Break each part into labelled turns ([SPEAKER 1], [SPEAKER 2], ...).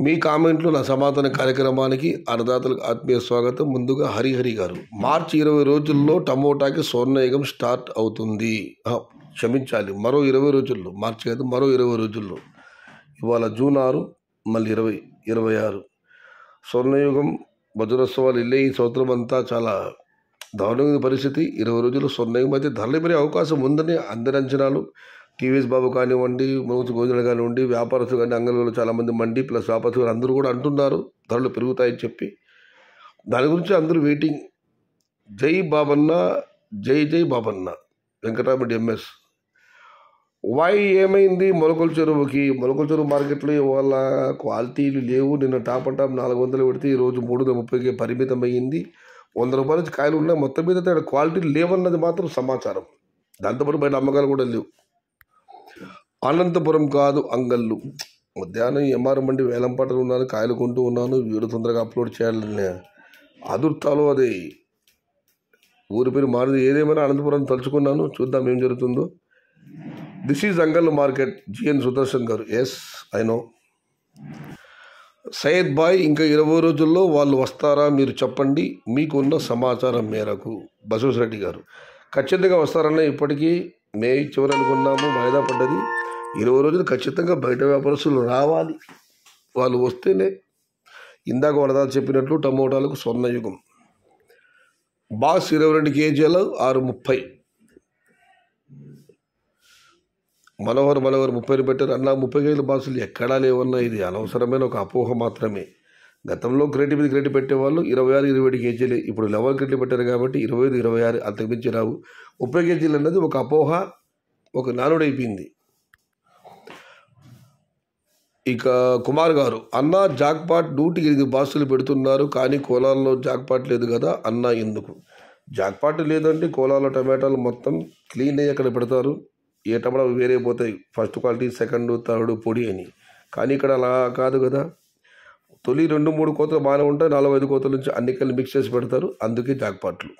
[SPEAKER 1] మీ కామెంట్లు నా సమాధాన కార్యక్రమానికి అన్నదాతలకు ఆత్మీయ స్వాగతం. ముందుగా హరిహరి గారు, మార్చి 20 రోజుల్లో టమోటాకి స్వర్ణయుగం స్టార్ట్ అవుతుంది. క్షమించాలి, మరో 20 రోజుల్లో, మార్చి కాదు, మరో 20 రోజుల్లో. ఇవాళ జూన్ 6, మళ్ళీ 26 స్వర్ణయుగం వజ్రోత్సవాలు ఇల్లే. ఈ సంవత్సరం అంతా చాలా దారుణమైన పరిస్థితి. 20 రోజుల్లో స్వర్ణయుగం అయితే ధరలు పెరిగే అవకాశం ఉందని అందరి అంచనాలు. టీవీఎస్ బాబు కానివ్వండి, మనోజ్ గోజుల కానివ్వండి, వ్యాపారస్తులు కానీ, అంగన్వాడీలు చాలామంది మండి ప్లస్ వ్యాపారస్తులు అందరూ కూడా అంటున్నారు ధరలు పెరుగుతాయని చెప్పి. దాని గురించి అందరూ వెయిటింగ్. జై బాబన్న, జై జై బాబన్న. వెంకటరామరెడ్డి ఎంఎస్. ఏమైంది మొలకల చెరువుకి? మొలకల చెరువు మార్కెట్లో ఇవాళ క్వాలిటీలు లేవు. నిన్న టాప్ అండ్ టాప్ 400 పెడితే ఈరోజు 330కి పరిమితం అయ్యింది. 100 రూపాయల నుంచి కాయలు ఉన్నాయి. మొత్తం మీద అక్కడ క్వాలిటీలు లేవన్నది మాత్రం సమాచారం. దాంతోపాటు బయట అమ్మకాలు కూడా లేవు. అనంతపురం కాదు, అంగళ్ళు. మధ్యాహ్నం ఎంఆర్ మండి వేలంపాటలు ఉన్నాను, కాయలు కొంటూ ఉన్నాను. వీడియో తొందరగా అప్లోడ్ చేయాలని అదుర్తాలో అది ఊరి పేరు మారింది. ఏదేమైనా అనంతపురం తలుచుకున్నాను. చూద్దాం ఏం జరుగుతుందో. This is Angallu market. G N Sudarshan garu. Yes, I know. Syed Bhai, ఇంకా 20 రోజుల్లో వాళ్ళు వస్తారా మీరు చెప్పండి మీకున్న సమాచారం మేరకు. బసవరెడ్డి గారు, ఖచ్చితంగా వస్తారన్న. ఇప్పటికీ మే చివరి అనుకున్నాము, వాయిదా పడ్డది. 20 రోజులు ఖచ్చితంగా బయట వ్యాపారస్తులు రావాలి. వాళ్ళు వస్తేనే ఇందాక వరదాలు చెప్పినట్లు టమోటాలకు స్వర్ణయుగం. బాక్స్ 22 కేజీలు 630. మనోహర్ 30 పెట్టారు అన్న. 30 కేజీల బాక్సులు ఎక్కడా లేవన్నా. ఇది అనవసరమైన ఒక అపోహ మాత్రమే. గతంలో క్రేటి మీద క్రేటి పెట్టేవాళ్ళు 26, 27 కేజీలే. ఇప్పుడు 11 క్రేట్లు పెట్టారు కాబట్టి 25, 26 అంతకుమించి రావు. 30 కేజీలు అన్నది ఒక అపోహ, ఒక నానుడైపోయింది. ఇక కుమార్ గారు, అన్న జాక్పాట్ 108 బాక్సులు పెడుతున్నారు కానీ కోలాల్లో జాక్పాట్ లేదు కదా అన్న, ఎందుకు జాక్పాట్ లేదంటే? కోలాలో టమాటాలు మొత్తం క్లీన్ అయ్యి అక్కడ పెడతారు. ఏ టమాటా వేరే పోతాయి, ఫస్ట్ క్వాలిటీ, సెకండ్, థర్డ్ పొడి అని. కానీ ఇక్కడ అలా కాదు కదా. తొలి 2-3 కోతలు బాగానే ఉంటాయి, 4-5 కోతల నుంచి అన్ని కలిసి మిక్స్ చేసి పెడతారు. అందుకే జాక్పాట్లు.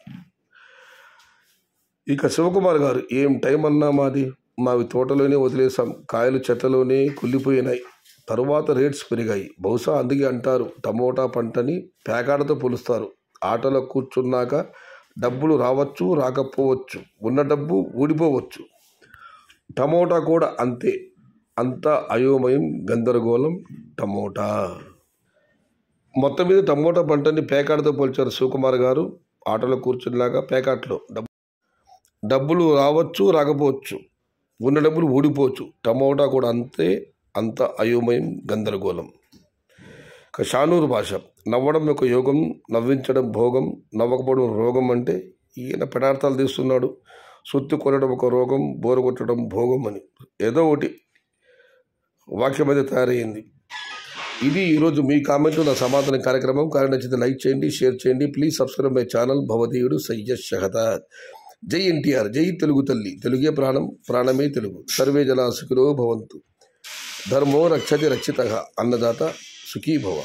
[SPEAKER 1] ఇక శివకుమార్ గారు, ఏం టైం అన్నా మాది. మావి తోటలోనే వదిలేసాం, కాయలు చెట్లలోనే కుళ్ళిపోయినాయి. తరువాత రేట్స్ పెరిగాయి. బహుశా అందుకే అంటారు టమోటా పంటని పేకాడతో పోలుస్తారు. ఆటలో కూర్చున్నాక డబ్బులు రావచ్చు, రాకపోవచ్చు, ఉన్న డబ్బు ఊడిపోవచ్చు. టమోటా కూడా అంతే. అంతా అయోమయం, గందరగోళం టమోటా. మొత్తం మీద టమోటా పంటని పేకాడతో పోల్చారు శివకుమార్ గారు. ఆటలో కూర్చున్నాక పేకాట్లో డబ్బులు రావచ్చు, రాకపోవచ్చు, ఉన్న డబ్బులు ఊడిపోవచ్చు. టమోటా కూడా అంతే. అంత అయోమయం, గందరగోళం. షానూరు భాష, నవ్వడం ఒక యోగం, నవ్వించడం భోగం, నవ్వకపోవడం రోగం. అంటే ఈయన పదార్థాలు తీస్తున్నాడు. సుత్తి కొనడం ఒక రోగం, బోరు కొట్టడం భోగం అని ఏదో ఒకటి వాక్యం అయితే తయారయ్యింది. ఇది ఈరోజు మీ కామెంట్లు నా సమాధాన కార్యక్రమం. కానీ నచ్చితే లైక్ చేయండి, షేర్ చేయండి. Please subscribe my channel. భవదీయుడు సయ్యద్ షహదాద్. జై ఎన్టీఆర్, జై తెలుగు తల్లి. తెలుగే ప్రాణం, ప్రాణమే తెలుగు. సర్వే జనా సుఖినో భవంతు. ధర్మో రక్షతి రక్షితః. అన్నదాత సుఖీ భవ.